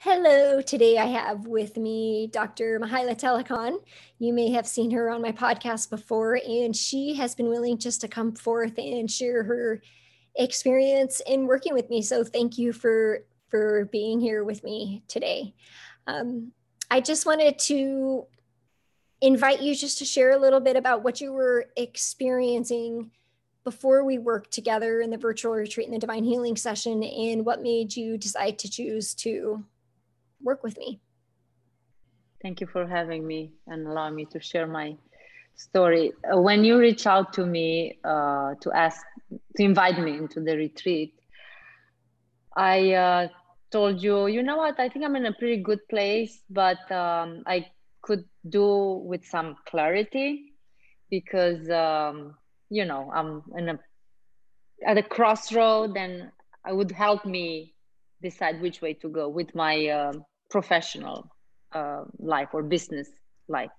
Hello, today I have with me Dr. Mihaela Telecan. You may have seen her on my podcast before, and she has been willing just to come forth and share her experience in working with me. So thank you for being here with me today. I just wanted to invite you just to share a little bit about what you were experiencing before we worked together in the virtual retreat and the divine healing session, and what made you decide to choose to work with me. Thank you for having me and allowing me to share my story. When you reach out to me to invite me into the retreat, I told you, you know what, I think I'm in a pretty good place, but I could do with some clarity because, you know, I'm at a crossroad, and it would help me decide which way to go with my professional life or business life.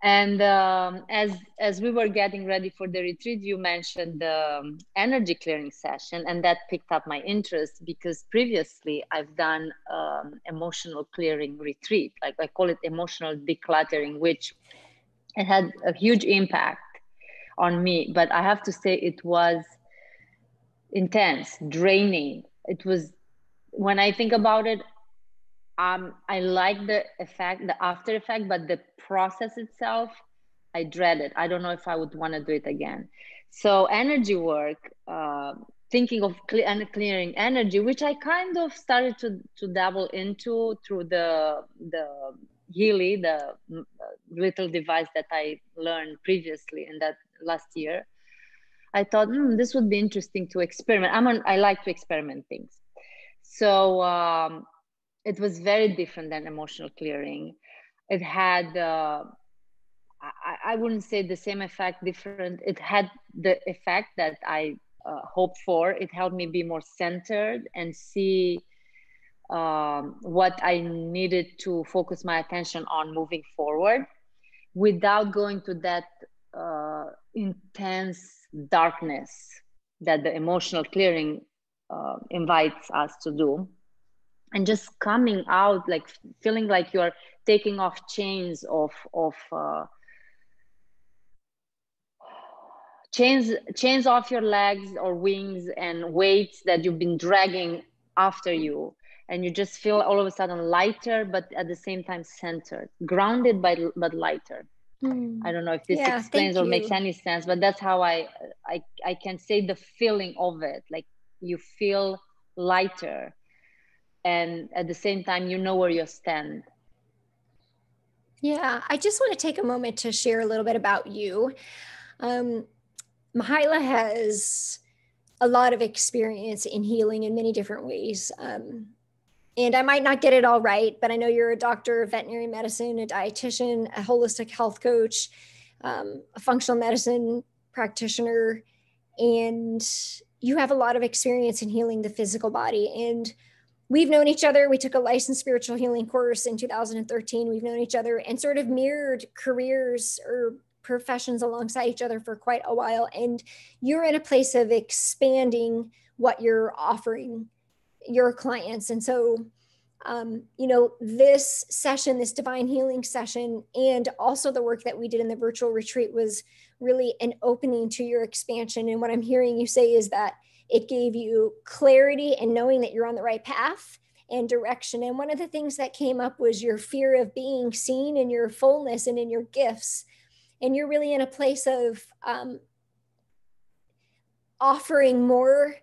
And as we were getting ready for the retreat, you mentioned the energy clearing session, and that picked up my interest because previously I've done emotional clearing retreat, like I call it emotional decluttering, which it had a huge impact on me. But I have to say it was intense, draining. It was, when I think about it, I like the effect, the after effect, but the process itself, I dread it. I don't know if I would want to do it again. So energy work, thinking of clearing energy, which I kind of started to dabble into through the Healy, the little device that I learned previously in that last year. I thought, this would be interesting to experiment. I like to experiment things. So it was very different than emotional clearing. It had, I wouldn't say the same effect, different. It had the effect that I hoped for. It helped me be more centered and see what I needed to focus my attention on moving forward without going to that intense darkness that the emotional clearing invites us to do. And just coming out, like feeling like you're taking off chains of chains off your legs or wings and weights that you've been dragging after you, and you just feel all of a sudden lighter, but at the same time centered, grounded but lighter. I don't know if this explains or makes any sense, but that's how I can say the feeling of it. Like you feel lighter, and at the same time, you know where you stand. Yeah, I just want to take a moment to share a little bit about you. Mihaela has a lot of experience in healing in many different ways. And I might not get it all right, but I know you're a doctor of veterinary medicine, a dietitian, a holistic health coach, a functional medicine practitioner, and you have a lot of experience in healing the physical body. And we've known each other. We took a licensed spiritual healing course in 2013. We've known each other and sort of mirrored careers or professions alongside each other for quite a while. And you're in a place of expanding what you're offering your clients. And so, this session, this divine healing session, and also the work that we did in the virtual retreat was really an opening to your expansion. And what I'm hearing you say is that it gave you clarity and knowing that you're on the right path and direction. And one of the things that came up was your fear of being seen in your fullness and in your gifts. And you're really in a place of offering more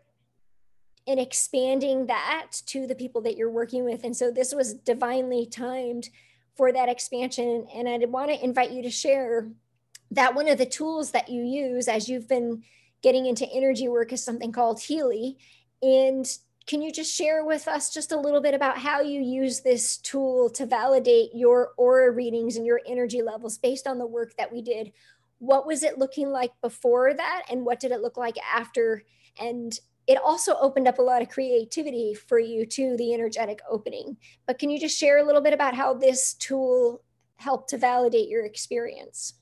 and expanding that to the people that you're working with. And so this was divinely timed for that expansion. And I want to invite you to share that one of the tools that you use as you've been getting into energy work is something called Healy. And can you just share with us just a little bit about how you use this tool to validate your aura readings and your energy levels based on the work that we did? What was it looking like before that? And what did it look like after? And it also opened up a lot of creativity for you too, the energetic opening. But can you just share a little bit about how this tool helped to validate your experience?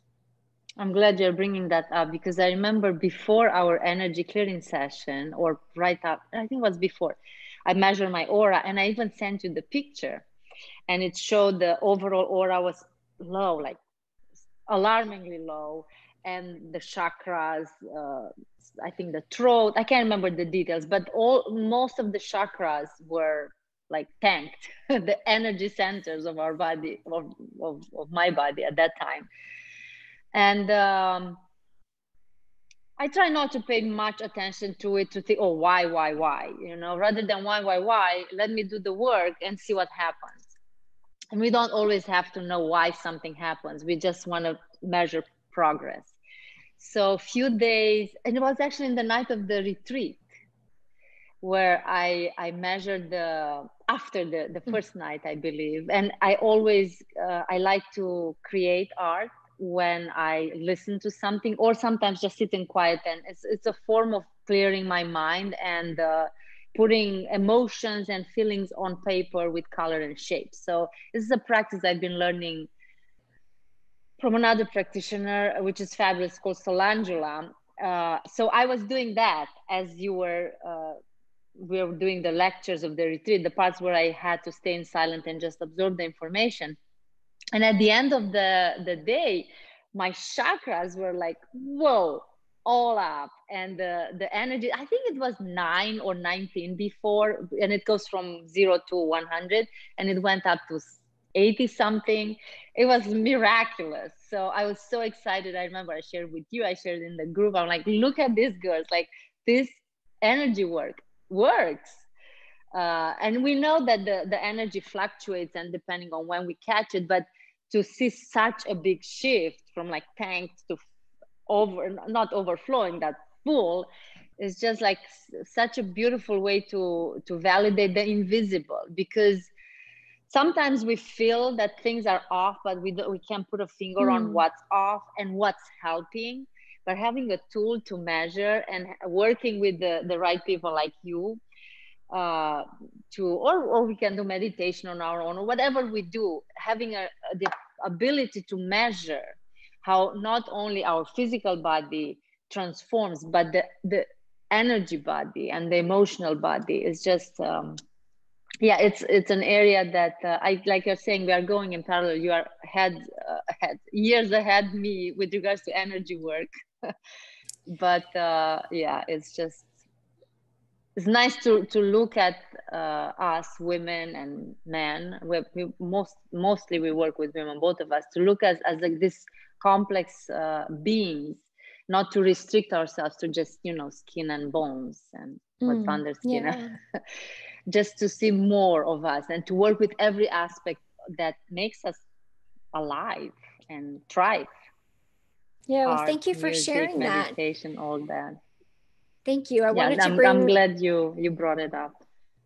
I'm glad you're bringing that up, because I remember before our energy clearing session, or right up, I think it was before, I measured my aura, and I even sent you the picture, and it showed the overall aura was low, like alarmingly low, and the chakras, I think the throat, I can't remember the details, but most of the chakras were like tanked, the energy centers of our body, of my body at that time. And I try not to pay much attention to it, to think, oh, why, you know, rather than why, let me do the work and see what happens. And we don't always have to know why something happens. We just want to measure progress. So a few days, and it was actually in the night of the retreat where I measured after the first night, I believe. And I always, I like to create art when I listen to something, or sometimes just sit in quiet. And it's a form of clearing my mind and putting emotions and feelings on paper with color and shape. So this is a practice I've been learning from another practitioner, which is fabulous, called Solangela. So I was doing that as you were, we were doing the lectures of the retreat, the parts where I had to stay in silent and just absorb the information. And at the end of the day, my chakras were like, whoa, all up. And the energy, I think it was 9 or 19 before, and it goes from 0 to 100, and it went up to 80 something. It was miraculous. So I was so excited. I remember I shared with you, I shared in the group. I'm like, look at these girls, like this energy works. And we know that the energy fluctuates and depending on when we catch it, but to see such a big shift from like tanked to not overflowing, that full, is just like such a beautiful way to validate the invisible, because sometimes we feel that things are off, but we can't put a finger on what's off and what's helping. But having a tool to measure and working with the right people like you, or we can do meditation on our own, or whatever we do, having the ability to measure how not only our physical body transforms, but the energy body and the emotional body is just yeah, it's an area that I, like you're saying, we are going in parallel. You are years ahead me with regards to energy work. But yeah, it's nice to look at us women and men. Mostly we work with women, both of us, to look as like this complex beings, not to restrict ourselves to just, you know, skin and bones and what's under skin. Yeah. Just to see more of us and to work with every aspect that makes us alive and thrive. Yeah, well, Art, thank you for music, sharing meditation, all that. Thank you. I'm glad you brought it up.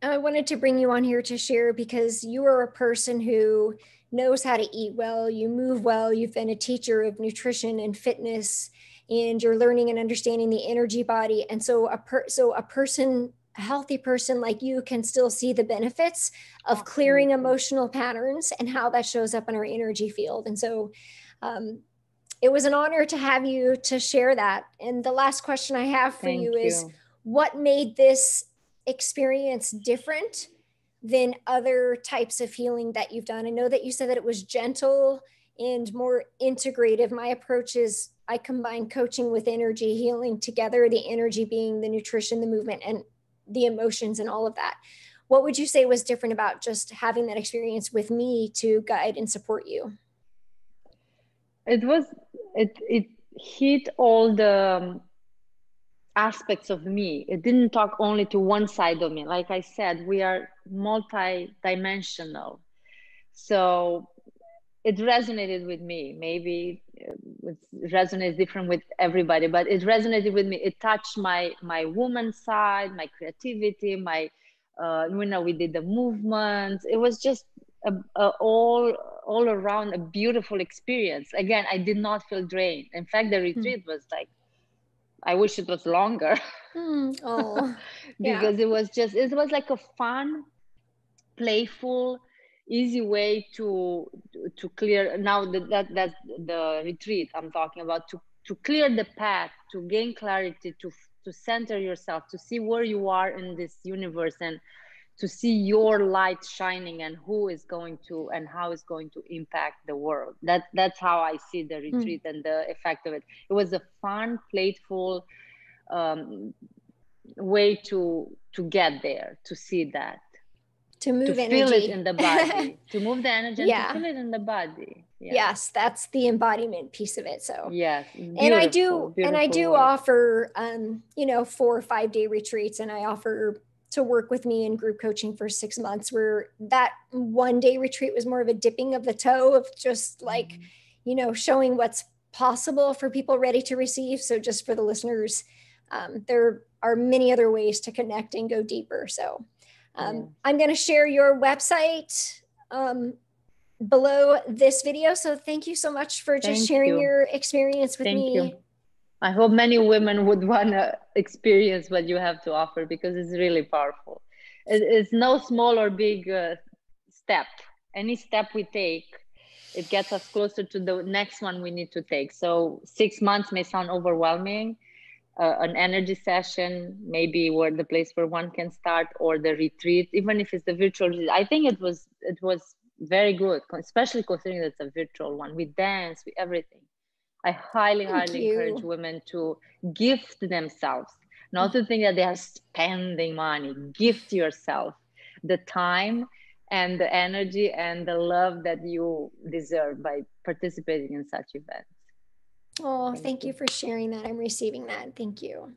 I wanted to bring you on here to share because you are a person who knows how to eat well, you move well, you've been a teacher of nutrition and fitness, and you're learning and understanding the energy body. And so a healthy person like you can still see the benefits of clearing emotional patterns and how that shows up in our energy field. And so it was an honor to have you to share that. And the last question I have for you is, what made this experience different than other types of healing that you've done? I know that you said that it was gentle and more integrative. My approach is I combine coaching with energy healing together, the energy being the nutrition, the movement, and the emotions and all of that. What would you say was different about just having that experience with me to guide and support you? It hit all the aspects of me. It didn't talk only to one side of me. Like I said, we are multi-dimensional. So it resonated with me. Maybe it resonates different with everybody, but it resonated with me. It touched my woman side, my creativity, my, you know, we did the movements. It was just all around a beautiful experience. Again, I did not feel drained. In fact, the retreat was like, I wish it was longer. Oh, because it was like a fun, playful, easy way to clear. Now that's the retreat I'm talking about, to clear the path, to gain clarity, to center yourself, to see where you are in this universe, and to see your light shining and who is going to and how it's going to impact the world. That's how I see the retreat and the effect of it. It was a fun, playful way to get there, to see that, to move to energy. feel it in the body, to move the energy and Yeah. to feel it in the body. Yeah. Yes, that's the embodiment piece of it. So yes, and I do work. offer 4 or 5 day retreats, and I offer to work with me in group coaching for 6 months, where that 1 day retreat was more of a dipping of the toe of just like, showing what's possible for people ready to receive. So just for the listeners, there are many other ways to connect and go deeper. So I'm going to share your website below this video. So thank you so much for just sharing your experience with me. I hope many women would want to experience what you have to offer, because it's really powerful. It's no small or big step. Any step we take, it gets us closer to the next one we need to take. So 6 months may sound overwhelming. An energy session, maybe where the place where one can start, or the retreat, even if it's the virtual retreat. I think it was very good, especially considering that it's a virtual one. We dance, we everything. I highly encourage women to gift themselves, not to think that they are spending money. Gift yourself the time and the energy and the love that you deserve by participating in such events. Oh, thank you for sharing that. I'm receiving that. Thank you.